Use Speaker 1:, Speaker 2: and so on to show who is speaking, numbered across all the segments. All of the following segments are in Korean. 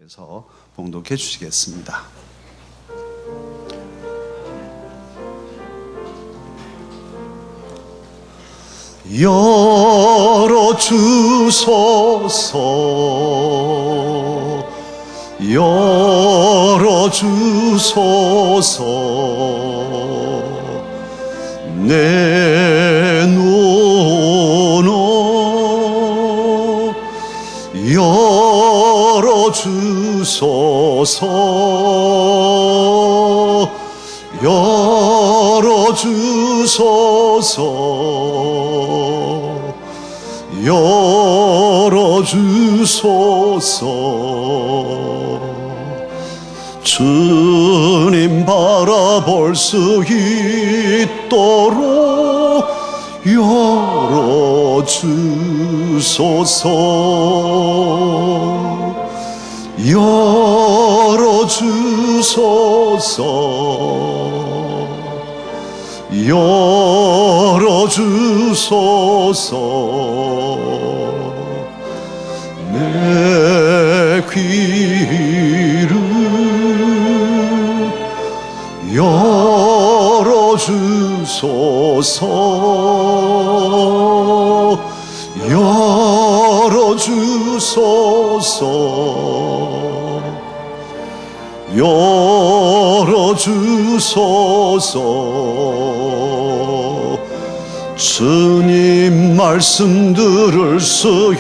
Speaker 1: 께서 봉독해 주시겠습니다. 열어주소서, 열어주소서, 내 눈을 열어주소서, 열어주소서, 열어주소서. 주님 바라볼 수 있도록 열어주소서, 열어주소서, 열어주소서. 내 귀를 열어주소서, 열어주소서, 열어주소서. 주님 말씀 들을 수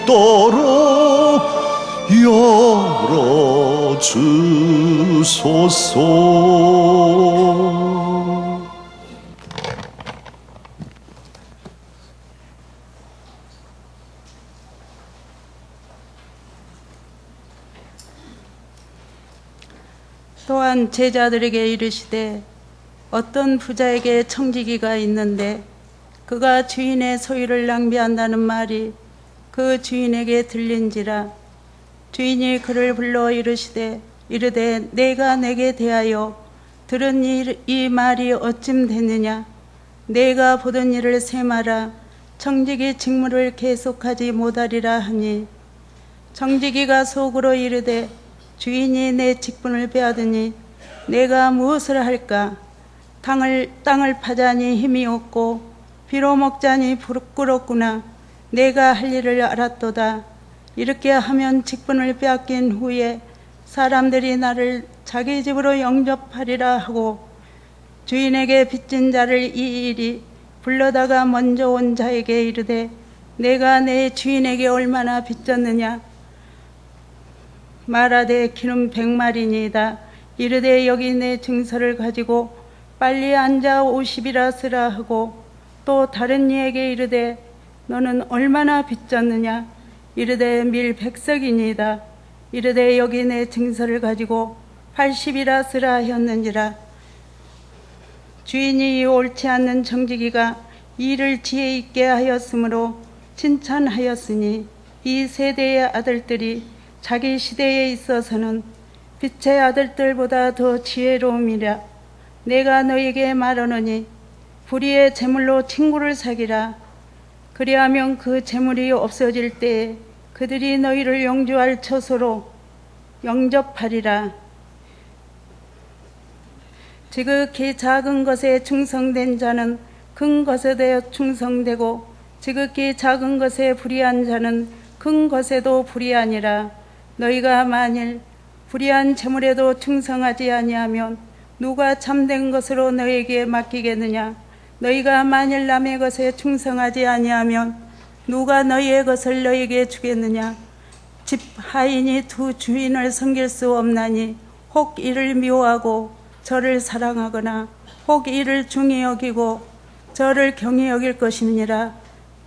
Speaker 1: 있도록 열어주소서.
Speaker 2: 또한 제자들에게 이르시되 어떤 부자에게 청지기가 있는데 그가 주인의 소유를 낭비한다는 말이 그 주인에게 들린지라. 주인이 그를 불러 이르되 내가 내게 대하여 들은 이 말이 어찌 됐느냐. 내가 보던 일을 세마라. 청지기 직무를 계속하지 못하리라 하니, 청지기가 속으로 이르되 주인이 내 직분을 빼앗으니 내가 무엇을 할까. 땅을 파자니 힘이 없고 비로 먹자니 부끄럽구나. 내가 할 일을 알았도다. 이렇게 하면 직분을 빼앗긴 후에 사람들이 나를 자기 집으로 영접하리라 하고, 주인에게 빚진 자를 이일이 불러다가 먼저 온 자에게 이르되 내가 내 주인에게 얼마나 빚졌느냐. 말하되 기름 100마리니이다. 이르되 여기 내 증서를 가지고 빨리 앉아 50이라 쓰라 하고, 또 다른 이에게 이르되 너는 얼마나 빚졌느냐. 이르되 밀 100석이니이다. 이르되 여기 내 증서를 가지고 80이라 쓰라 하였는지라. 주인이 옳지 않는 청지기가 일을 지혜 있게 하였으므로 칭찬하였으니, 이 세대의 아들들이 자기 시대에 있어서는 빛의 아들들보다 더 지혜로움이라. 내가 너에게 말하노니 불의의 재물로 친구를 사귀라. 그리하면 그 재물이 없어질 때에 그들이 너희를 영주할 처소로 영접하리라. 지극히 작은 것에 충성된 자는 큰 것에도 충성되고, 지극히 작은 것에 불의한 자는 큰 것에도 불의하니라. 너희가 만일 불의한 재물에도 충성하지 아니하면 누가 참된 것으로 너희에게 맡기겠느냐. 너희가 만일 남의 것에 충성하지 아니하면 누가 너희의 것을 너희에게 주겠느냐. 집 하인이 두 주인을 섬길 수 없나니 혹 이를 미워하고 저를 사랑하거나 혹 이를 중히 여기고 저를 경히 여길 것이니라.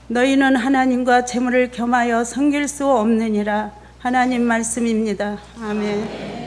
Speaker 2: 너희는 하나님과 재물을 겸하여 섬길 수 없느니라. 하나님 말씀입니다. 아멘.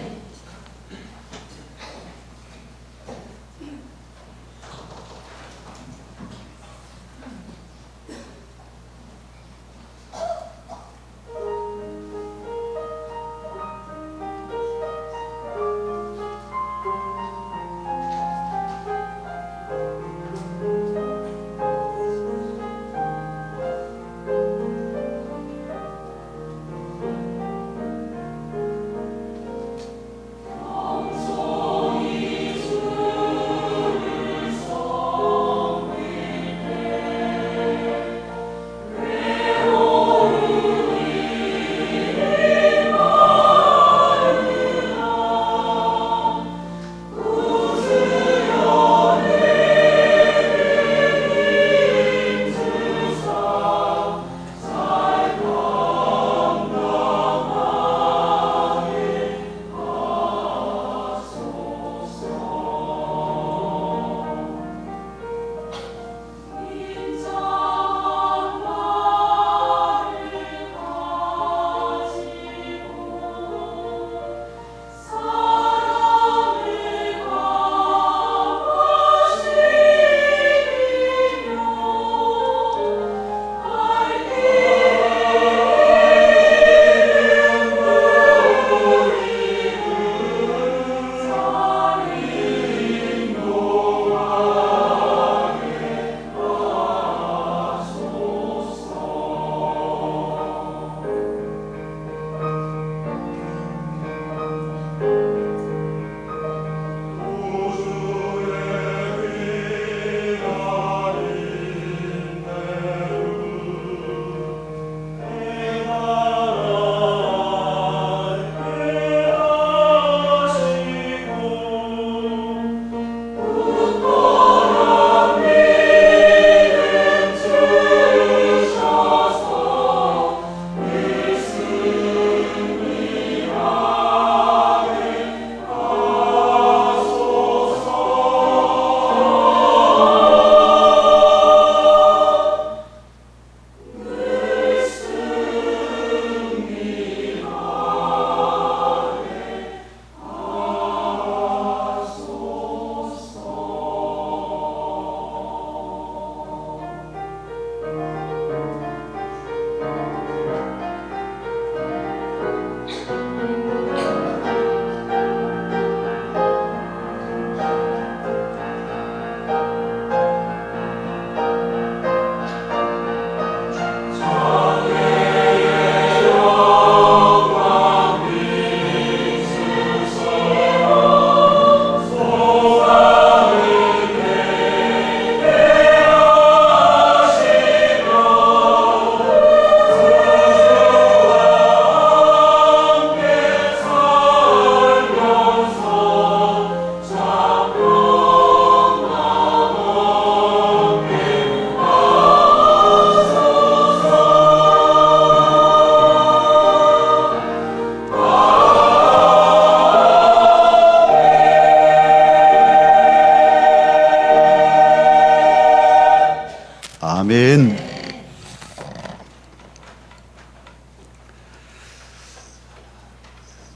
Speaker 1: 아멘.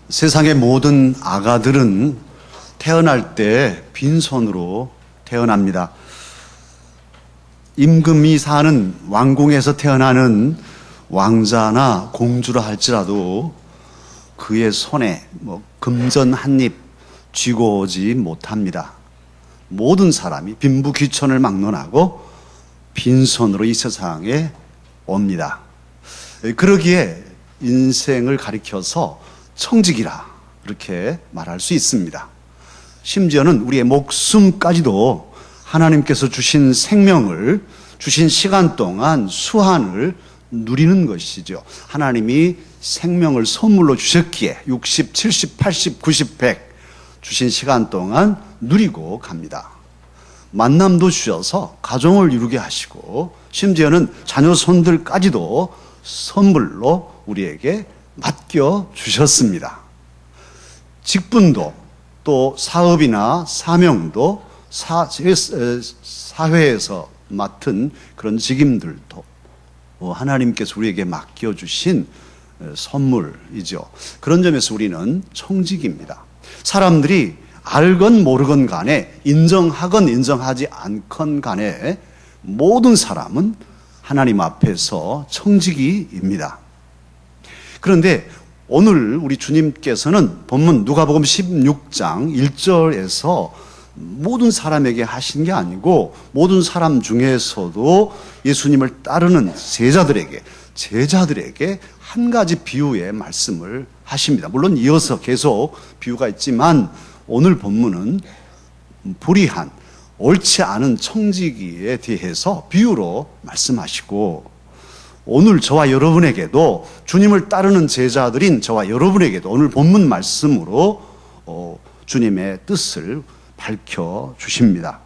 Speaker 1: 세상의 모든 아가들은 태어날 때 빈손으로 태어납니다. 임금이 사는 왕궁에서 태어나는 왕자나 공주라 할지라도 그의 손에 금전 한 입 쥐고 오지 못합니다. 모든 사람이 빈부귀천을 막론하고 빈손으로 이 세상에 옵니다. 그러기에 인생을 가리켜서 청직이라 이렇게 말할 수 있습니다. 심지어는 우리의 목숨까지도 하나님께서 주신 생명을 주신 시간 동안 수한을 누리는 것이죠. 하나님이 생명을 선물로 주셨기에 60, 70, 80, 90, 100 주신 시간 동안 누리고 갑니다. 만남도 주셔서 가정을 이루게 하시고 심지어는 자녀 손들까지도 선물로 우리에게 맡겨 주셨습니다. 직분도 또 사업이나 사명도 사회에서 맡은 그런 직임들도 하나님께서 우리에게 맡겨주신 선물이죠. 그런 점에서 우리는 청직입니다. 사람들이 알건 모르건 간에 인정하건 인정하지 않건 간에 모든 사람은 하나님 앞에서 청직이입니다. 그런데 오늘 우리 주님께서는 본문 누가복음 16장 1절에서 모든 사람에게 하신 게 아니고 모든 사람 중에서도 예수님을 따르는 제자들에게 한 가지 비유의 말씀을 하십니다. 물론 이어서 계속 비유가 있지만 오늘 본문은 불의한 옳지 않은 청지기에 대해서 비유로 말씀하시고 오늘 저와 여러분에게도 주님을 따르는 제자들인 저와 여러분에게도 오늘 본문 말씀으로 주님의 뜻을 밝혀주십니다.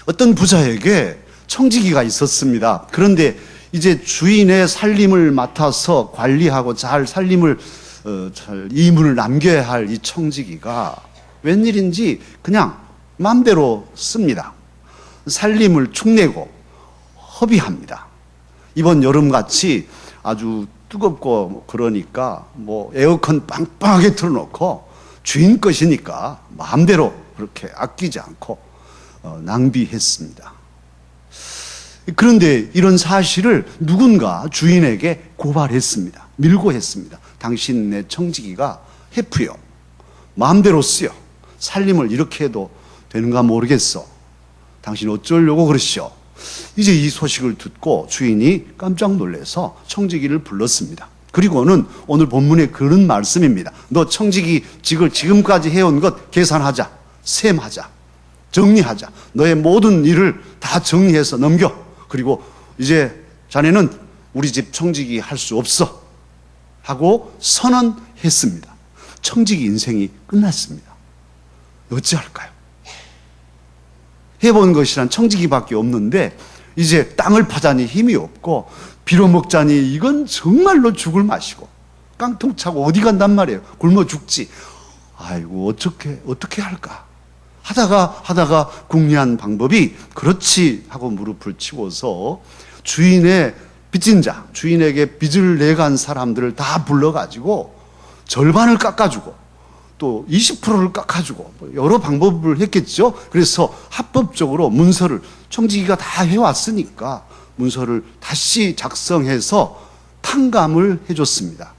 Speaker 1: 어떤 부자에게 청지기가 있었습니다. 그런데 이제 주인의 살림을 맡아서 관리하고 잘 살림을 잘 이문을 남겨야 할 이 청지기가 웬일인지 그냥 마음대로 씁니다. 살림을 축내고 허비합니다. 이번 여름같이 아주 뜨겁고 그러니까 에어컨 빵빵하게 틀어놓고 주인 것이니까 마음대로 그렇게 아끼지 않고 낭비했습니다. 그런데 이런 사실을 누군가 주인에게 고발했습니다. 밀고 했습니다. 당신의 청지기가 해프요. 마음대로 쓰여. 살림을 이렇게 해도 되는가 모르겠어. 당신 어쩌려고 그러시오. 이제 이 소식을 듣고 주인이 깜짝 놀라서 청지기를 불렀습니다. 그리고는 오늘 본문에 그런 말씀입니다. 너 청지기직을 지금까지 해온 것 계산하자. 셈하자. 정리하자. 너의 모든 일을 다 정리해서 넘겨. 그리고 이제 자네는 우리 집 청지기 할 수 없어. 하고 선언했습니다. 청지기 인생이 끝났습니다. 어찌할까요? 해본 것이란 청지기밖에 없는데 이제 땅을 파자니 힘이 없고 빌어먹자니 이건 정말로 죽을 맛이고 깡통 차고 어디 간단 말이에요. 굶어 죽지. 아이고 어떻게 할까? 하다가 궁리한 방법이 그렇지 하고 무릎을 치고서 주인의 빚진 자, 주인에게 빚을 내간 사람들을 다 불러가지고 절반을 깎아주고 또 20%를 깎아주고 여러 방법을 했겠죠. 그래서 합법적으로 문서를 청지기가 다 해왔으니까 문서를 다시 작성해서 탕감을 해줬습니다.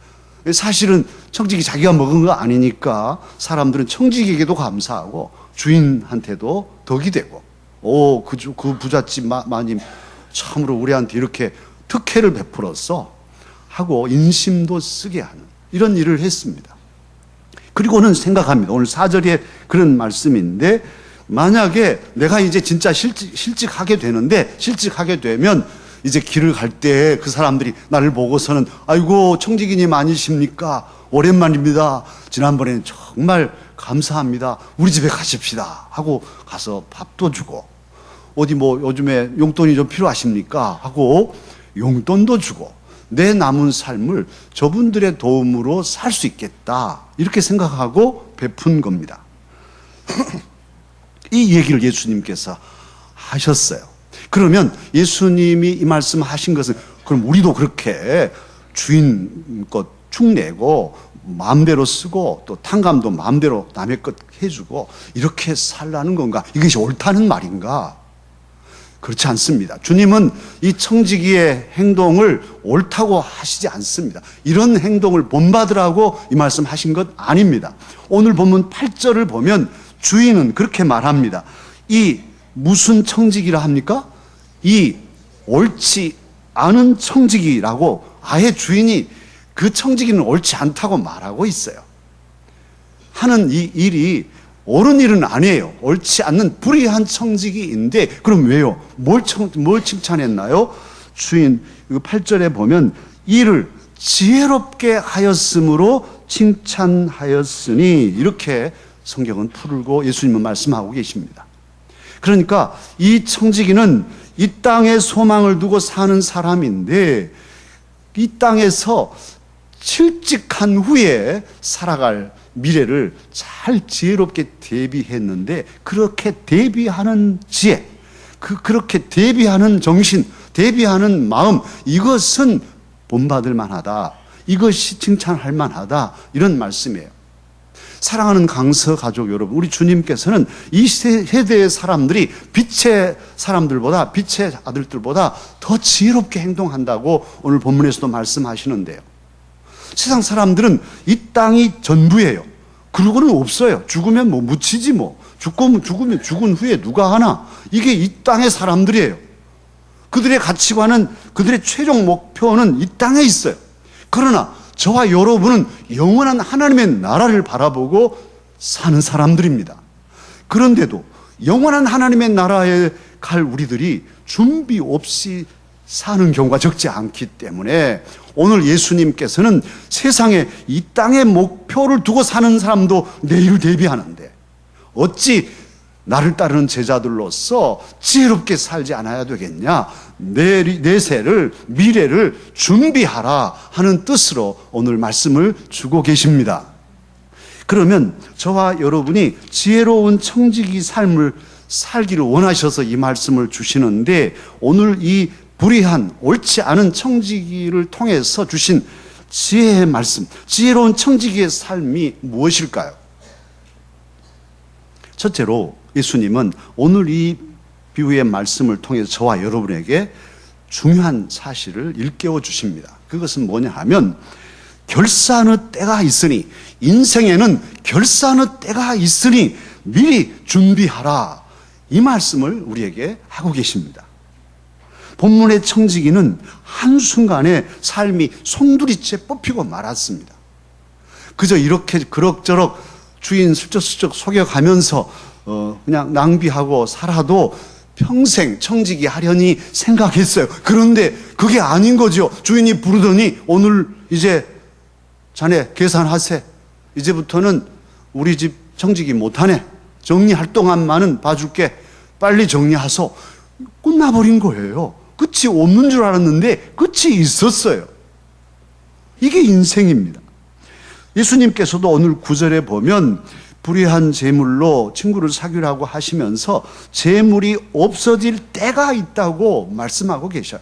Speaker 1: 사실은 청지기 자기가 먹은 거 아니니까 사람들은 청지기에게도 감사하고 주인한테도 덕이 되고, 그 부잣집 마님 참으로 우리한테 이렇게 특혜를 베풀었어 하고 인심도 쓰게 하는 이런 일을 했습니다. 그리고는 생각합니다. 오늘 4절에 그런 말씀인데, 만약에 내가 이제 진짜 실직하게 되면 이제 길을 갈 때 그 사람들이 나를 보고서는 아이고 청지기님 아니십니까? 오랜만입니다. 지난번에는 정말 감사합니다. 우리 집에 가십시다 하고 가서 밥도 주고, 어디 뭐 요즘에 용돈이 좀 필요하십니까? 하고 용돈도 주고, 내 남은 삶을 저분들의 도움으로 살 수 있겠다 이렇게 생각하고 베푼 겁니다. 이 얘기를 예수님께서 하셨어요. 그러면 예수님이 이 말씀 하신 것은, 그럼 우리도 그렇게 주인 것 축내고 마음대로 쓰고 또 탕감도 마음대로 남의 것 해주고 이렇게 살라는 건가? 이것이 옳다는 말인가? 그렇지 않습니다. 주님은 이 청지기의 행동을 옳다고 하시지 않습니다. 이런 행동을 본받으라고 이 말씀 하신 것 아닙니다. 오늘 본문 8절을 보면 주인은 그렇게 말합니다. 이 무슨 청지기라 합니까? 이 옳지 않은 청지기라고 아예 주인이 그 청지기는 옳지 않다고 말하고 있어요. 하는 이 일이 옳은 일은 아니에요. 옳지 않는 불의한 청지기인데, 그럼 왜요? 뭘 칭찬했나요? 주인 8절에 보면 이를 지혜롭게 하였으므로 칭찬하였으니, 이렇게 성경은 풀고 예수님은 말씀하고 계십니다. 그러니까 이 청지기는 이 땅에 소망을 두고 사는 사람인데, 이 땅에서 실직한 후에 살아갈 미래를 잘 지혜롭게 대비했는데, 그렇게 대비하는 지혜, 그렇게 대비하는 정신, 대비하는 마음, 이것은 본받을 만하다, 이것이 칭찬할 만하다, 이런 말씀이에요. 사랑하는 강서 가족 여러분, 우리 주님께서는 이 세대의 사람들이 빛의 사람들보다, 빛의 아들들보다 더 지혜롭게 행동한다고 오늘 본문에서도 말씀하시는데요. 세상 사람들은 이 땅이 전부예요. 그러고는 없어요. 죽으면 뭐 묻히지 뭐. 죽으면 죽은 후에 누가 하나. 이게 이 땅의 사람들이에요. 그들의 가치관은, 그들의 최종 목표는 이 땅에 있어요. 그러나 저와 여러분은 영원한 하나님의 나라를 바라보고 사는 사람들입니다. 그런데도 영원한 하나님의 나라에 갈 우리들이 준비 없이 사는 경우가 적지 않기 때문에 오늘 예수님께서는 세상에 이 땅의 목표를 두고 사는 사람도 내일을 대비하는데 어찌 나를 따르는 제자들로서 지혜롭게 살지 않아야 되겠냐? 내 세를, 미래를 준비하라 하는 뜻으로 오늘 말씀을 주고 계십니다. 그러면 저와 여러분이 지혜로운 청지기 삶을 살기를 원하셔서 이 말씀을 주시는데, 오늘 이 불의한 옳지 않은 청지기를 통해서 주신 지혜의 말씀, 지혜로운 청지기의 삶이 무엇일까요? 첫째로 예수님은 오늘 이 비유의 말씀을 통해서 저와 여러분에게 중요한 사실을 일깨워 주십니다. 그것은 뭐냐 하면, 결산의 때가 있으니, 인생에는 결산의 때가 있으니 미리 준비하라, 이 말씀을 우리에게 하고 계십니다. 본문의 청지기는 한순간에 삶이 송두리째 뽑히고 말았습니다. 그저 이렇게 그럭저럭 주인 슬쩍슬쩍 속여가면서 그냥 낭비하고 살아도 평생 청지기 하려니 생각했어요. 그런데 그게 아닌 거죠. 주인이 부르더니 오늘 이제 자네 계산하세. 이제부터는 우리 집 청지기 못하네. 정리할 동안만은 봐줄게. 빨리 정리하소. 끝나버린 거예요. 끝이 없는 줄 알았는데 끝이 있었어요. 이게 인생입니다. 예수님께서도 오늘 9절에 보면 불의한 재물로 친구를 사귀라고 하시면서 재물이 없어질 때가 있다고 말씀하고 계셔요.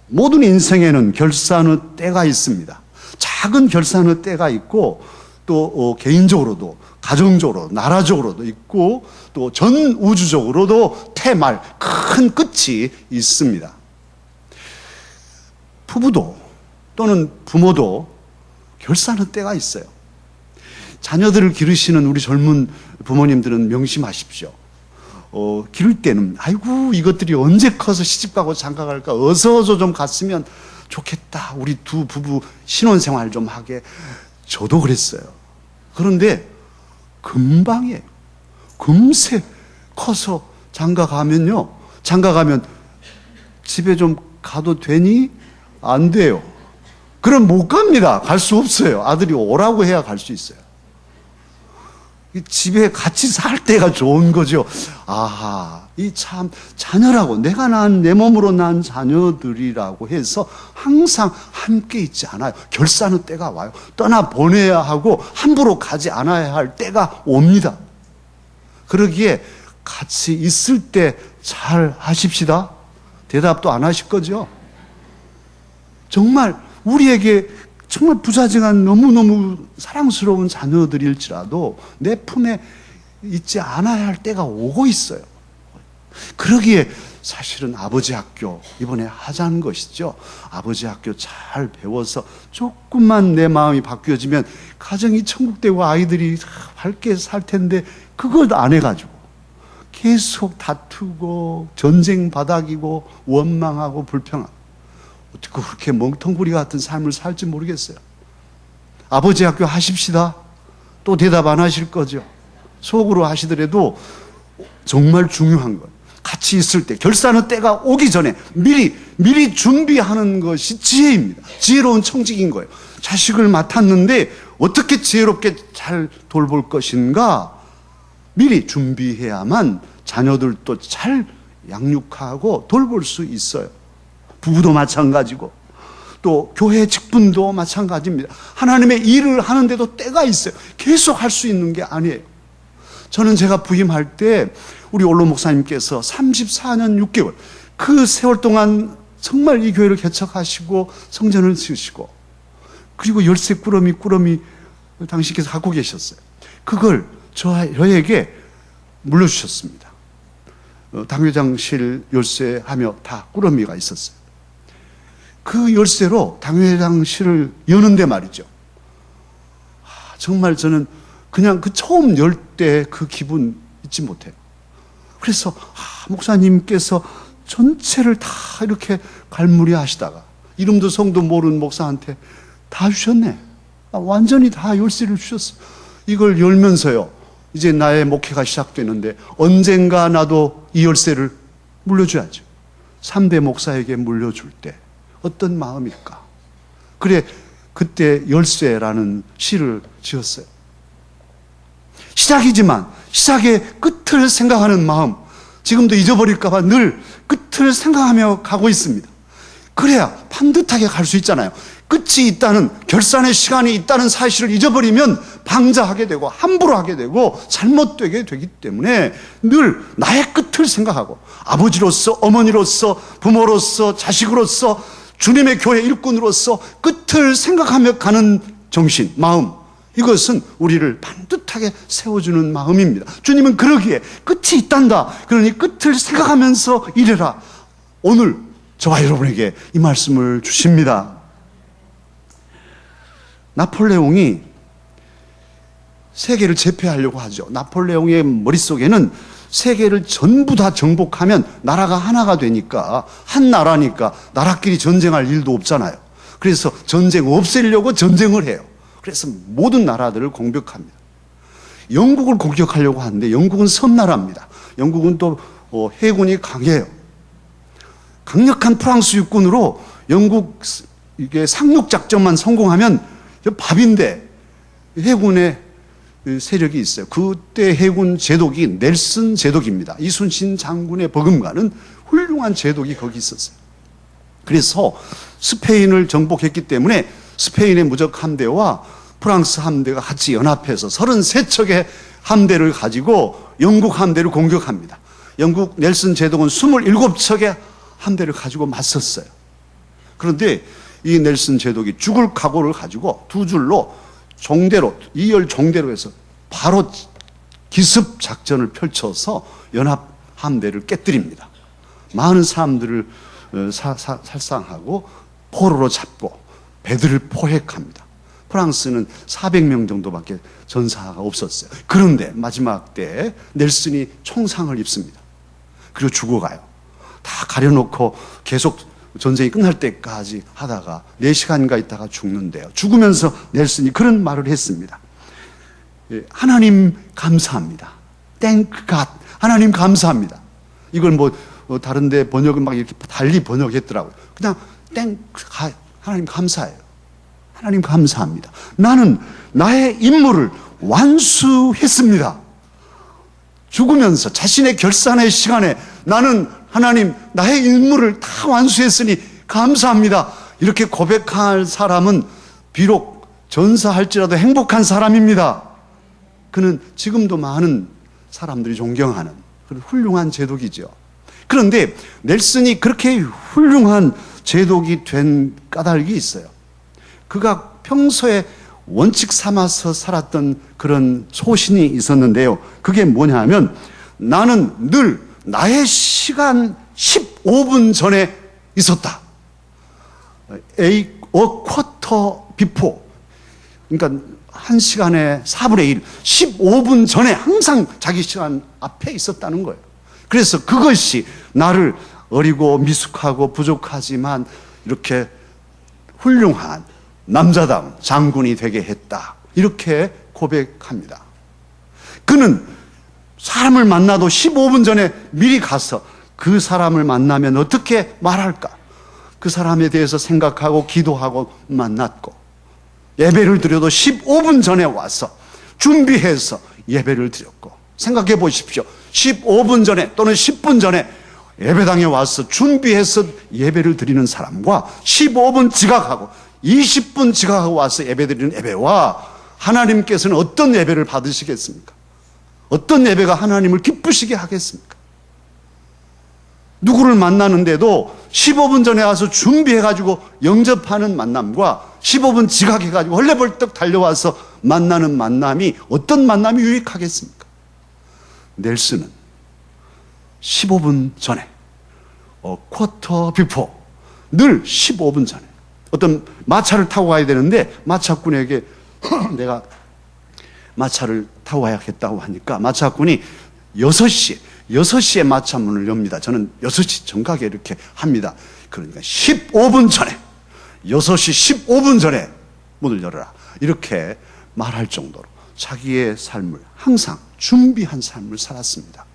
Speaker 1: 모든 인생에는 결산의 때가 있습니다. 작은 결산의 때가 있고, 또 개인적으로도, 가정적으로, 나라적으로도 있고, 또 전 우주적으로도 태말, 큰 끝이 있습니다. 부부도 또는 부모도 결사하는 때가 있어요. 자녀들을 기르시는 우리 젊은 부모님들은 명심하십시오. 기를 때는 아이고 이것들이 언제 커서 시집가고 장가갈까, 어서 좀 갔으면 좋겠다, 우리 두 부부 신혼생활 좀 하게. 저도 그랬어요. 그런데 금방이에요. 금세 커서 장가가면요, 장가가면 집에 좀 가도 되니? 안 돼요. 그럼 못 갑니다. 갈 수 없어요. 아들이 오라고 해야 갈 수 있어요. 집에 같이 살 때가 좋은 거죠. 아하, 이 참 자녀라고, 내가 낳은, 내 몸으로 낳은 자녀들이라고 해서 항상 함께 있지 않아요. 결사하는 때가 와요. 떠나 보내야 하고 함부로 가지 않아야 할 때가 옵니다. 그러기에 같이 있을 때 잘 하십시다. 대답도 안 하실 거죠? 정말 우리에게 정말 부자증한 너무너무 사랑스러운 자녀들일지라도 내 품에 있지 않아야 할 때가 오고 있어요. 그러기에 사실은 아버지 학교 이번에 하자는 것이죠. 아버지 학교 잘 배워서 조금만 내 마음이 바뀌어지면 가정이 천국되고 아이들이 밝게 살 텐데, 그걸 안 해가지고 계속 다투고 전쟁 바닥이고 원망하고 불평하고, 어떻게 그렇게 멍텅구리 같은 삶을 살지 모르겠어요. 아버지 학교 하십시다. 또 대답 안 하실 거죠. 속으로 하시더라도 정말 중요한 것, 같이 있을 때, 결사하는 때가 오기 전에 미리 준비하는 것이 지혜입니다. 지혜로운 청직인 거예요. 자식을 맡았는데 어떻게 지혜롭게 잘 돌볼 것인가, 미리 준비해야만 자녀들도 잘 양육하고 돌볼 수 있어요. 부부도 마찬가지고 또 교회 직분도 마찬가지입니다. 하나님의 일을 하는데도 때가 있어요. 계속 할 수 있는 게 아니에요. 저는 제가 부임할 때 우리 올로 목사님께서 34년 6개월 그 세월 동안 정말 이 교회를 개척하시고 성전을 지으시고, 그리고 열쇠 꾸러미 당신께서 갖고 계셨어요. 그걸 저에게 물려주셨습니다. 당회장실 열쇠하며 다 꾸러미가 있었어요. 그 열쇠로 당회장실을 여는데 말이죠, 정말 저는 그냥 그 처음 열 때 그 기분 잊지 못해요. 그래서 목사님께서 전체를 다 이렇게 갈무리 하시다가 이름도 성도 모르는 목사한테 다 주셨네. 완전히 다 열쇠를 주셨어. 이걸 열면서요, 이제 나의 목회가 시작되는데 언젠가 나도 이 열쇠를 물려줘야죠. 3대 목사에게 물려줄 때 어떤 마음일까? 그래, 그때 열쇠라는 시를 지었어요. 시작이지만 시작의 끝을 생각하는 마음, 지금도 잊어버릴까 봐 늘 끝을 생각하며 가고 있습니다. 그래야 반듯하게 갈 수 있잖아요. 끝이 있다는, 결산의 시간이 있다는 사실을 잊어버리면 방자하게 되고 함부로 하게 되고 잘못되게 되기 때문에 늘 나의 끝을 생각하고, 아버지로서, 어머니로서, 부모로서, 자식으로서, 주님의 교회 일꾼으로서 끝을 생각하며 가는 정신, 마음, 이것은 우리를 반듯하게 세워주는 마음입니다. 주님은 그러기에 끝이 있단다, 그러니 끝을 생각하면서 일해라, 오늘 저와 여러분에게 이 말씀을 주십니다. 나폴레옹이 세계를 제패하려고 하죠. 나폴레옹의 머릿속에는 세계를 전부 다 정복하면 나라가 하나가 되니까, 한 나라니까 나라끼리 전쟁할 일도 없잖아요. 그래서 전쟁 없애려고 전쟁을 해요. 그래서 모든 나라들을 공격합니다. 영국을 공격하려고 하는데 영국은 섬나라입니다. 영국은 또 해군이 강해요. 강력한 프랑스 육군으로 영국 이게 상륙 작전만 성공하면 밥인데, 해군의 세력이 있어요. 그때 해군 제독이 넬슨 제독입니다. 이순신 장군의 버금가는 훌륭한 제독이 거기 있었어요. 그래서 스페인을 정복했기 때문에 스페인의 무적 함대와 프랑스 함대가 같이 연합해서 33척의 함대를 가지고 영국 함대를 공격합니다. 영국 넬슨 제독은 27척의 함대를 가지고 맞섰어요. 그런데 이 넬슨 제독이 죽을 각오를 가지고 두 줄로 종대로, 2열 종대로 해서 바로 기습 작전을 펼쳐서 연합 함대를 깨뜨립니다. 많은 사람들을 살상하고 포로로 잡고 배들을 포획합니다. 프랑스는 400명 정도밖에 전사가 없었어요. 그런데 마지막 때 넬슨이 총상을 입습니다. 그리고 죽어가요. 다 가려놓고 계속 전쟁이 끝날 때까지 하다가 4시간인가 있다가 죽는데요. 죽으면서 넬슨이 그런 말을 했습니다. 하나님 감사합니다. Thank God. 하나님 감사합니다. 이걸 뭐 다른데 번역을 막 이렇게 달리 번역했더라고요. 그냥 하나님 감사해요. 하나님 감사합니다. 나는 나의 임무를 완수했습니다. 죽으면서 자신의 결산의 시간에 나는 하나님 나의 임무를 다 완수했으니 감사합니다. 이렇게 고백할 사람은 비록 전사할지라도 행복한 사람입니다. 그는 지금도 많은 사람들이 존경하는 그런 훌륭한 제독이죠. 그런데 넬슨이 그렇게 훌륭한 제독이 된 까닭이 있어요. 그가 평소에 원칙 삼아서 살았던 그런 소신이 있었는데요. 그게 뭐냐 하면 나는 늘 나의 시간 15분 전에 있었다. A quarter before. 그러니까 1시간에 4분의 1, 15분 전에 항상 자기 시간 앞에 있었다는 거예요. 그래서 그것이 나를 어리고 미숙하고 부족하지만 이렇게 훌륭한 남자다운 장군이 되게 했다. 이렇게 고백합니다. 그는 사람을 만나도 15분 전에 미리 가서 그 사람을 만나면 어떻게 말할까? 그 사람에 대해서 생각하고 기도하고 만났고 예배를 드려도 15분 전에 와서 준비해서 예배를 드렸고 생각해 보십시오. 15분 전에 또는 10분 전에 예배당에 와서 준비해서 예배를 드리는 사람과 15분 지각하고 20분 지각하고 와서 예배 드리는 예배와 하나님께서는 어떤 예배를 받으시겠습니까? 어떤 예배가 하나님을 기쁘시게 하겠습니까? 누구를 만나는데도 15분 전에 와서 준비해가지고 영접하는 만남과 15분 지각해가지고 헐레벌떡 달려와서 만나는 만남이 어떤 만남이 유익하겠습니까? 넬슨은 15분 전에, 쿼터 비포, 늘 15분 전에 어떤 마차를 타고 가야 되는데 마차꾼에게 내가 마차를 타고 가야겠다고 하니까 마차꾼이 6시에 마차문을 엽니다. 저는 6시 정각에 이렇게 합니다. 그러니까 15분 전에 6시 15분 전에 문을 열어라. 이렇게 말할 정도로 자기의 삶을 항상 준비한 삶을 살았습니다.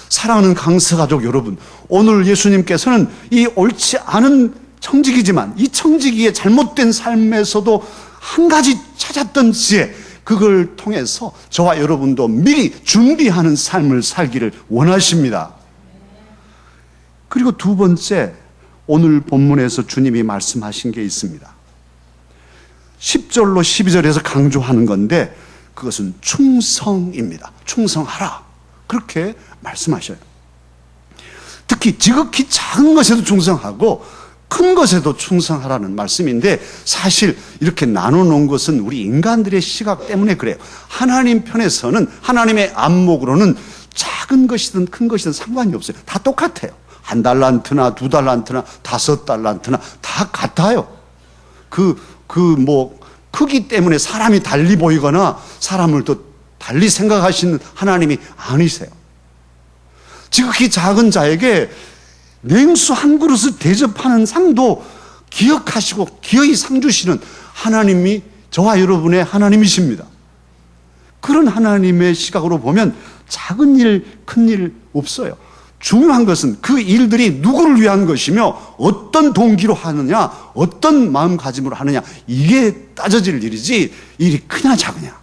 Speaker 1: 사랑하는 강서가족 여러분, 오늘 예수님께서는 이 옳지 않은 청지기지만 이 청지기의 잘못된 삶에서도 한 가지 찾았던 지혜, 그걸 통해서 저와 여러분도 미리 준비하는 삶을 살기를 원하십니다. 그리고 두 번째, 오늘 본문에서 주님이 말씀하신 게 있습니다. 10절로 12절에서 강조하는 건데 그것은 충성입니다. 충성하라. 그렇게 말씀하셔요. 특히 지극히 작은 것에도 충성하고 큰 것에도 충성하라는 말씀인데 사실 이렇게 나눠놓은 것은 우리 인간들의 시각 때문에 그래요. 하나님 편에서는 하나님의 안목으로는 작은 것이든 큰 것이든 상관이 없어요. 다 똑같아요. 1달란트나 2달란트나 5달란트나 다 같아요. 크기 때문에 사람이 달리 보이거나 사람을 더 달리 생각하시는 하나님이 아니세요. 지극히 작은 자에게 냉수 한 그릇을 대접하는 상도 기억하시고 기어이 상 주시는 하나님이 저와 여러분의 하나님이십니다. 그런 하나님의 시각으로 보면 작은 일, 큰 일 없어요. 중요한 것은 그 일들이 누구를 위한 것이며 어떤 동기로 하느냐, 어떤 마음가짐으로 하느냐, 이게 따져질 일이지 일이 크냐 작으냐.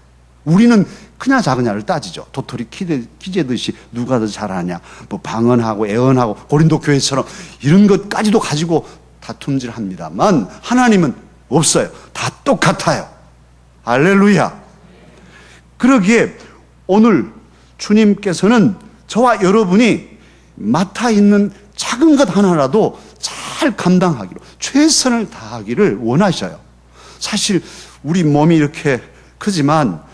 Speaker 1: 우리는 크냐 작으냐를 따지죠. 도토리 키재듯이 누가 더 잘하냐, 뭐 방언하고 애언하고 고린도 교회처럼 이런 것까지도 가지고 다툼질합니다만 하나님은 없어요. 다 똑같아요. 할렐루야. 그러기에 오늘 주님께서는 저와 여러분이 맡아 있는 작은 것 하나라도 잘 감당하기로 최선을 다하기를 원하셔요. 사실 우리 몸이 이렇게 크지만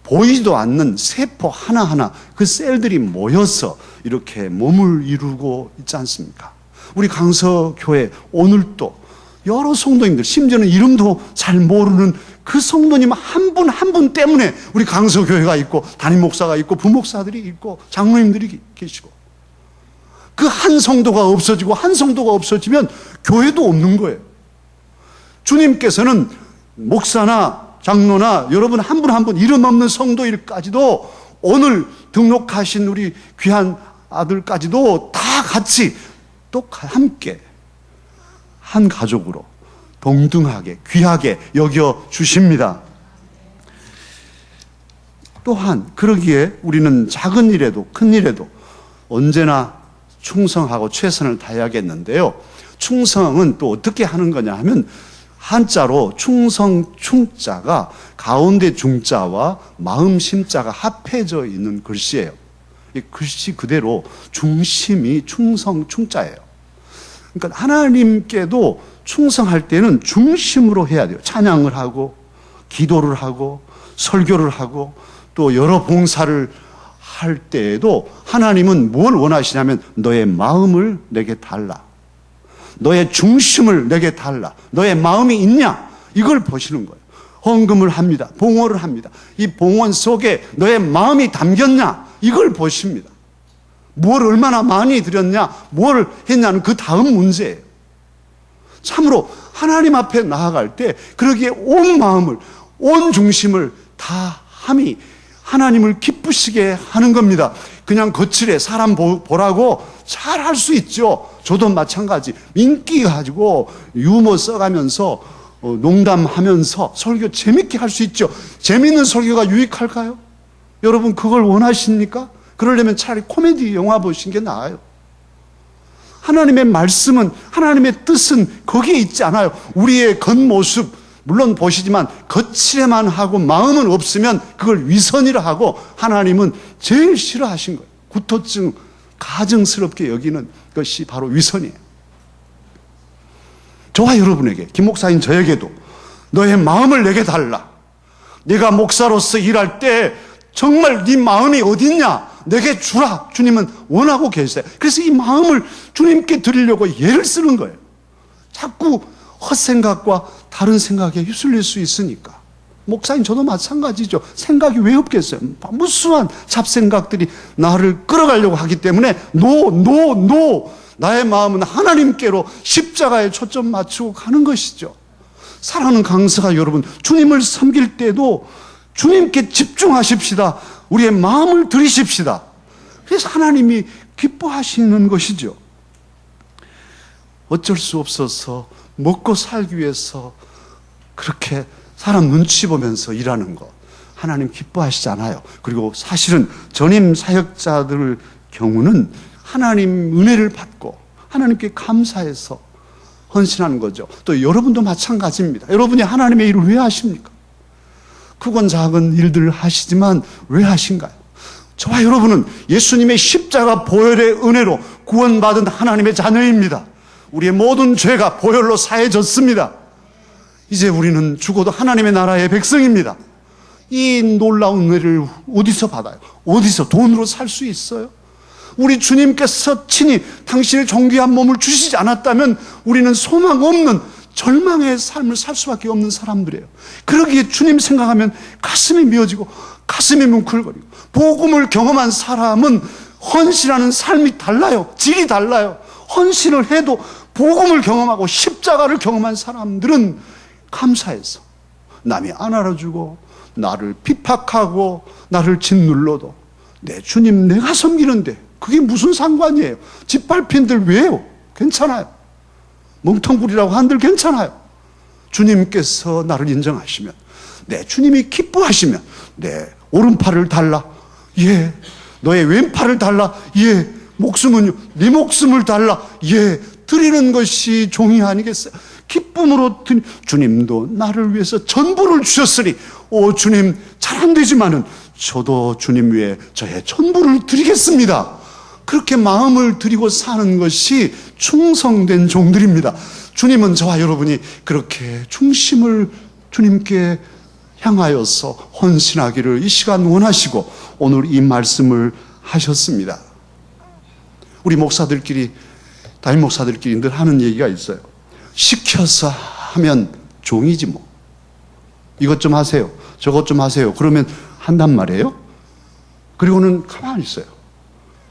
Speaker 1: 보이지도 않는 세포 하나하나 그 셀들이 모여서 이렇게 몸을 이루고 있지 않습니까? 우리 강서교회 오늘도 여러 성도님들, 심지어는 이름도 잘 모르는 그 성도님 한 분 한 분 때문에 우리 강서교회가 있고 담임 목사가 있고 부목사들이 있고 장로님들이 계시고, 그 한 성도가 없어지고 한 성도가 없어지면 교회도 없는 거예요. 주님께서는 목사나 장로나 여러분 한 분 한 분 이름 없는 성도일까지도, 오늘 등록하신 우리 귀한 아들까지도 다 같이 또 함께 한 가족으로 동등하게 귀하게 여겨 주십니다. 또한 그러기에 우리는 작은 일에도 큰 일에도 언제나 충성하고 최선을 다해야겠는데요. 충성은 또 어떻게 하는 거냐 하면, 한자로 충성 충자가 가운데 중자와 마음 심자가 합해져 있는 글씨예요. 이 글씨 그대로 중심이 충성 충자예요. 그러니까 하나님께도 충성할 때는 중심으로 해야 돼요. 찬양을 하고 기도를 하고 설교를 하고 또 여러 봉사를 할 때에도 하나님은 뭘 원하시냐면, 너의 마음을 내게 달라, 너의 중심을 내게 달라, 너의 마음이 있냐, 이걸 보시는 거예요. 헌금을 합니다. 봉헌을 합니다. 이 봉헌 속에 너의 마음이 담겼냐, 이걸 보십니다. 뭘 얼마나 많이 드렸냐, 뭘 했냐는 그 다음 문제예요. 참으로 하나님 앞에 나아갈 때 그러기에 온 마음을, 온 중심을 다 함이 하나님을 기쁘시게 하는 겁니다. 그냥 거칠에 사람 보라고 잘 할 수 있죠. 저도 마찬가지. 인기 가지고 유머 써가면서 농담하면서 설교 재밌게 할 수 있죠. 재밌는 설교가 유익할까요? 여러분 그걸 원하십니까? 그러려면 차라리 코미디 영화 보시는 게 나아요. 하나님의 말씀은, 하나님의 뜻은 거기에 있지 않아요. 우리의 겉모습 물론 보시지만 거칠에만 하고 마음은 없으면 그걸 위선이라 하고, 하나님은 제일 싫어하신 거예요. 구토증, 가증스럽게 여기는 것이 바로 위선이에요. 저와 여러분에게, 김 목사인 저에게도 너의 마음을 내게 달라. 네가 목사로서 일할 때 정말 네 마음이 어딨냐, 내게 주라. 주님은 원하고 계세요. 그래서 이 마음을 주님께 드리려고 예를 쓰는 거예요. 자꾸 헛생각과 다른 생각에 휩쓸릴 수 있으니까. 목사님 저도 마찬가지죠. 생각이 왜 없겠어요? 무수한 잡생각들이 나를 끌어가려고 하기 때문에 노. 나의 마음은 하나님께로 십자가에 초점 맞추고 가는 것이죠. 사랑하는 강서가 여러분, 주님을 섬길 때도 주님께 집중하십시다. 우리의 마음을 들이십시다. 그래서 하나님이 기뻐하시는 것이죠. 어쩔 수 없어서 먹고 살기 위해서 그렇게 사람 눈치 보면서 일하는 것, 하나님 기뻐하시지 않아요. 그리고 사실은 전임 사역자들 경우는 하나님 은혜를 받고 하나님께 감사해서 헌신하는 거죠. 또 여러분도 마찬가지입니다. 여러분이 하나님의 일을 왜 하십니까? 크건 작은 일들을 하시지만 왜 하신가요? 저와 여러분은 예수님의 십자가 보혈의 은혜로 구원받은 하나님의 자녀입니다. 우리의 모든 죄가 보혈로 사해졌습니다. 이제 우리는 죽어도 하나님의 나라의 백성입니다. 이 놀라운 은혜를 어디서 받아요? 어디서 돈으로 살 수 있어요? 우리 주님께서 친히 당신의 존귀한 몸을 주시지 않았다면 우리는 소망 없는 절망의 삶을 살 수밖에 없는 사람들이에요. 그러기에 주님 생각하면 가슴이 미어지고 가슴이 뭉클거리고, 복음을 경험한 사람은 헌신하는 삶이 달라요. 질이 달라요. 헌신을 해도 복음을 경험하고 십자가를 경험한 사람들은 감사해서, 남이 안 알아주고 나를 핍박하고 나를 짓눌러도 내 주님 내가 섬기는데 그게 무슨 상관이에요? 짓밟힌들 왜요? 괜찮아요. 멍텅구리라고 한들 괜찮아요. 주님께서 나를 인정하시면, 내 주님이 기뻐하시면, 내 오른팔을 달라. 예. 너의 왼팔을 달라. 예. 목숨은요, 네 목숨을 달라. 예. 드리는 것이 종이 아니겠어요? 기쁨으로 주님도 나를 위해서 전부를 주셨으니, 오 주님, 잘 안 되지만은 저도 주님 위해 저의 전부를 드리겠습니다. 그렇게 마음을 드리고 사는 것이 충성된 종들입니다. 주님은 저와 여러분이 그렇게 중심을 주님께 향하여서 헌신하기를 이 시간 원하시고 오늘 이 말씀을 하셨습니다. 우리 목사들끼리, 담임 목사들끼리 늘 하는 얘기가 있어요. 시켜서 하면 종이지 뭐. 이것 좀 하세요. 저것 좀 하세요. 그러면 한단 말이에요. 그리고는 가만히 있어요.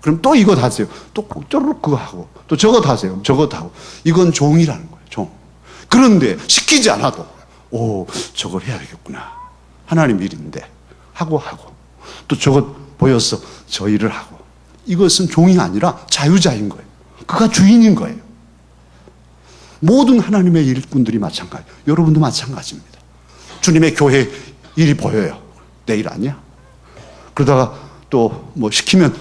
Speaker 1: 그럼 또 이것 하세요. 또 쪼르륵 그거 하고 또 저것 하세요. 저것 하고. 이건 종이라는 거예요. 종. 그런데 시키지 않아도 오, 저걸 해야겠구나. 하나님 일인데 하고 또 저것 보여서 저 일을 하고. 이것은 종이 아니라 자유자인 거예요. 그가 주인인 거예요. 모든 하나님의 일꾼들이 마찬가지예요. 여러분도 마찬가지입니다. 주님의 교회 일이 보여요. 내 일 아니야? 그러다가 또 뭐 시키면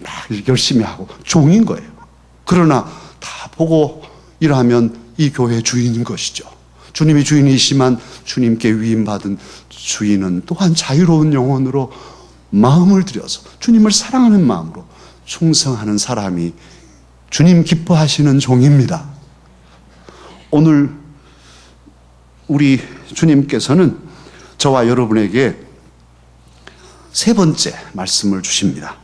Speaker 1: 막 열심히 하고 종인 거예요. 그러나 다 보고 일하면 이 교회의 주인인 것이죠. 주님이 주인이시지만 주님께 위임받은 주인은 또한 자유로운 영혼으로 마음을 들여서 주님을 사랑하는 마음으로 충성하는 사람이 주님 기뻐하시는 종입니다. 오늘 우리 주님께서는 저와 여러분에게 세 번째 말씀을 주십니다.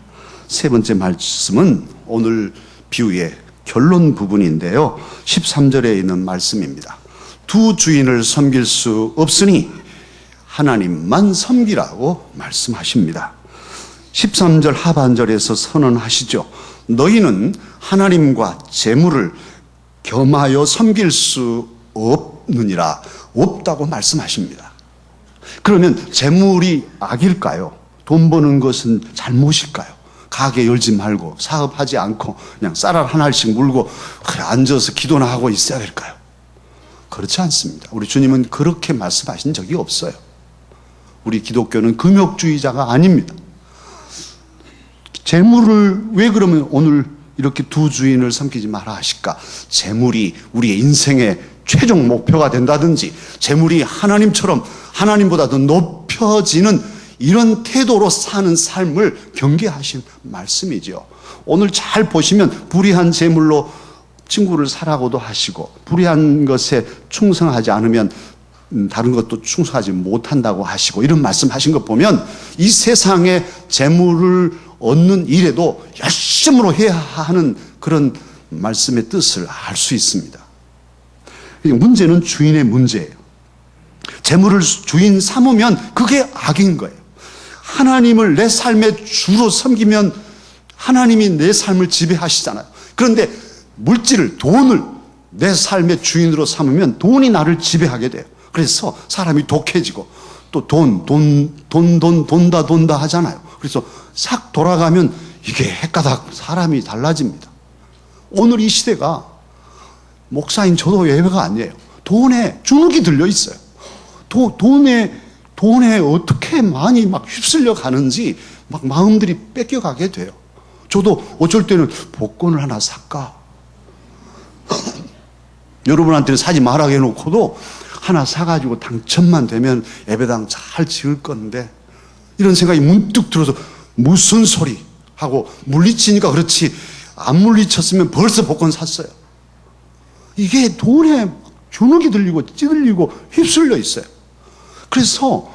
Speaker 1: 세 번째 말씀은 오늘 비유의 결론 부분인데요. 13절에 있는 말씀입니다. 두 주인을 섬길 수 없으니 하나님만 섬기라고 말씀하십니다. 13절 하반절에서 선언하시죠. 너희는 하나님과 재물을 겸하여 섬길 수 없느니라. 없다고 말씀하십니다. 그러면 재물이 악일까요? 돈 버는 것은 잘못일까요? 가게 열지 말고 사업하지 않고 그냥 쌀알 하나씩 물고 앉아서 기도나 하고 있어야 될까요? 그렇지 않습니다. 우리 주님은 그렇게 말씀하신 적이 없어요. 우리 기독교는 금욕주의자가 아닙니다. 재물을 왜 그러면 오늘 이렇게 두 주인을 섬기지 마라 하실까? 재물이 우리의 인생의 최종 목표가 된다든지 재물이 하나님처럼 하나님보다 더 높여지는 이런 태도로 사는 삶을 경계하신 말씀이죠. 오늘 잘 보시면 불의한 재물로 친구를 사라고도 하시고 불의한 것에 충성하지 않으면 다른 것도 충성하지 못한다고 하시고 이런 말씀하신 것 보면 이 세상의 재물을 얻는 일에도 열심으로 해야 하는 그런 말씀의 뜻을 알 수 있습니다. 문제는 주인의 문제예요. 재물을 주인 삼으면 그게 악인 거예요. 하나님을 내 삶의 주로 섬기면 하나님이 내 삶을 지배하시잖아요. 그런데 물질을, 돈을 내 삶의 주인으로 삼으면 돈이 나를 지배하게 돼요. 그래서 사람이 독해지고 또 돈다 하잖아요. 그래서 싹 돌아가면 이게 헷가닥 사람이 달라집니다. 오늘 이 시대가 목사인 저도 예외가 아니에요. 돈에 주눅이 들려 있어요. 돈에 어떻게 많이 막 휩쓸려 가는지 막 마음들이 뺏겨가게 돼요. 저도 어쩔 때는 복권을 하나 살까? 여러분한테는 사지 말라고 해놓고도 하나 사가지고 당첨만 되면 예배당 잘 지을 건데 이런 생각이 문득 들어서 무슨 소리 하고 물리치니까 그렇지 안 물리쳤으면 벌써 복권 샀어요. 이게 돈에 주눅이 들리고 찌들리고 휩쓸려 있어요. 그래서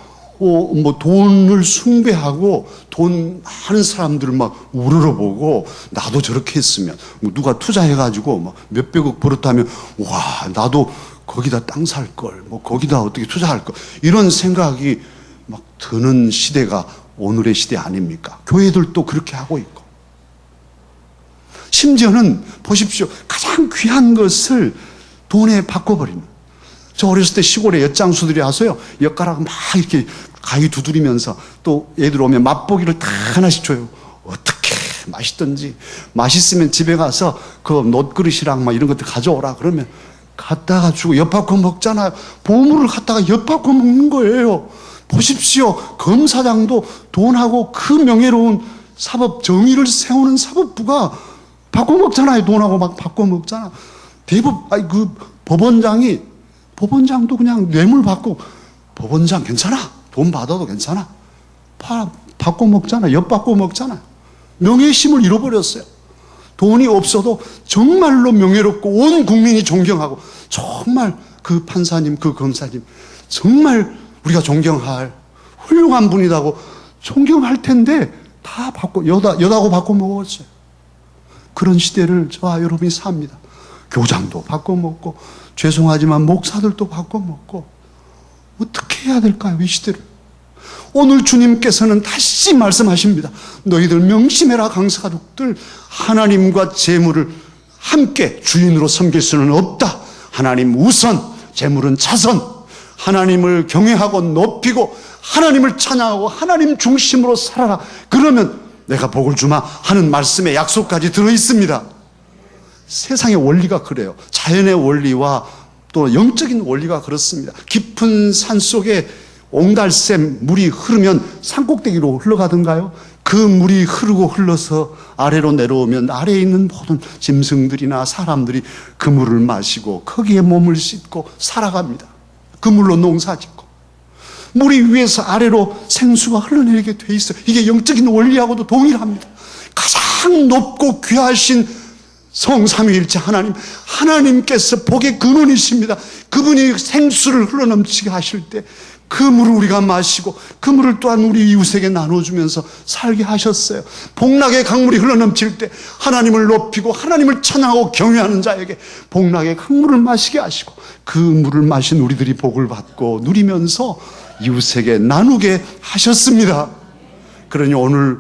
Speaker 1: 돈을 숭배하고 돈 많은 사람들을 막 우러러보고 나도 저렇게 했으면 누가 투자해가지고 막 몇백억 벌었다면 와 나도 거기다 땅 살 걸, 거기다 어떻게 투자할 걸 이런 생각이 막 드는 시대가 오늘의 시대 아닙니까? 교회들도 그렇게 하고 있고 심지어는 보십시오. 가장 귀한 것을 돈에 바꿔버리는. 저 어렸을 때 시골에 엿장수들이 와서요. 엿가락 막 이렇게 가위 두드리면서 또 애들 오면 맛보기를 다 하나씩 줘요. 어떻게 맛있던지. 맛있으면 집에 가서 그 놋그릇이랑 막 이런 것들 가져오라 그러면 갖다가 주고 엿바꿔 먹잖아요. 보물을 갖다가 엿바꿔 먹는 거예요. 보십시오. 검사장도 돈하고 그 명예로운 사법 정의를 세우는 사법부가 바꿔 먹잖아요. 돈하고 막 바꿔 먹잖아. 그 법원장도 그냥 뇌물 받고 법원장 괜찮아. 돈 받아도 괜찮아. 바꿔 먹잖아. 엿 바꿔 먹잖아. 명예심을 잃어버렸어요. 돈이 없어도 정말로 명예롭고 온 국민이 존경하고 정말 그 판사님, 그 검사님 정말 우리가 존경할 훌륭한 분이라고 존경할 텐데 다 바꿔 여다고 바꿔 먹었어요. 그런 시대를 저와 여러분이 삽니다. 교장도 바꿔 먹고 죄송하지만 목사들도 바꿔 먹고 어떻게 해야 될까요, 이 시대를? 오늘 주님께서는 다시 말씀하십니다. 너희들 명심해라, 강사가족들. 하나님과 재물을 함께 주인으로 섬길 수는 없다. 하나님 우선, 재물은 차선. 하나님을 경외하고 높이고 하나님을 찬양하고 하나님 중심으로 살아라. 그러면 내가 복을 주마 하는 말씀에 약속까지 들어있습니다. 세상의 원리가 그래요. 자연의 원리와 또 영적인 원리가 그렇습니다. 깊은 산 속에 옹달샘 물이 흐르면 산꼭대기로 흘러가던가요? 그 물이 흐르고 흘러서 아래로 내려오면 아래에 있는 모든 짐승들이나 사람들이 그 물을 마시고 거기에 몸을 씻고 살아갑니다. 그 물로 농사짓고 물이 위에서 아래로 생수가 흘러내리게 돼 있어요. 이게 영적인 원리하고도 동일합니다. 가장 높고 귀하신 성삼위일체 하나님, 하나님께서 복의 근원이십니다. 그분이 생수를 흘러넘치게 하실 때 그 물을 우리가 마시고 그 물을 또한 우리 이웃에게 나눠주면서 살게 하셨어요. 복락의 강물이 흘러넘칠 때 하나님을 높이고 하나님을 찬양하고 경외하는 자에게 복락의 강물을 마시게 하시고 그 물을 마신 우리들이 복을 받고 누리면서 이웃에게 나누게 하셨습니다. 그러니 오늘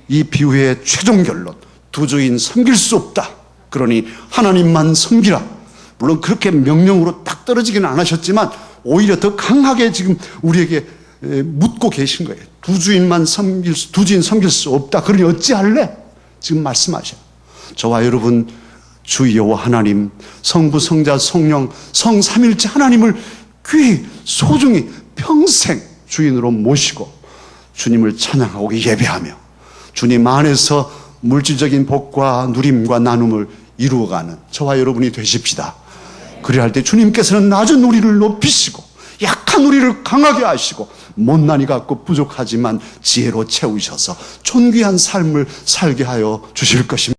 Speaker 1: 이 비유의 최종 결론, 두 주인 섬길 수 없다. 그러니 하나님만 섬기라. 물론 그렇게 명령으로 딱 떨어지기는 안 하셨지만 오히려 더 강하게 지금 우리에게 묻고 계신 거예요. 두 주인 섬길 수 없다. 그러니 어찌할래? 지금 말씀하셔요. 저와 여러분 주 여호와 하나님, 성부, 성자, 성령, 성삼일체 하나님을 귀히 소중히 평생 주인으로 모시고 주님을 찬양하고 예배하며 주님 안에서 물질적인 복과 누림과 나눔을 이루어가는 저와 여러분이 되십시다. 그래야 할 때 주님께서는 낮은 우리를 높이시고 약한 우리를 강하게 하시고 못난이 같고 부족하지만 지혜로 채우셔서 존귀한 삶을 살게 하여 주실 것입니다.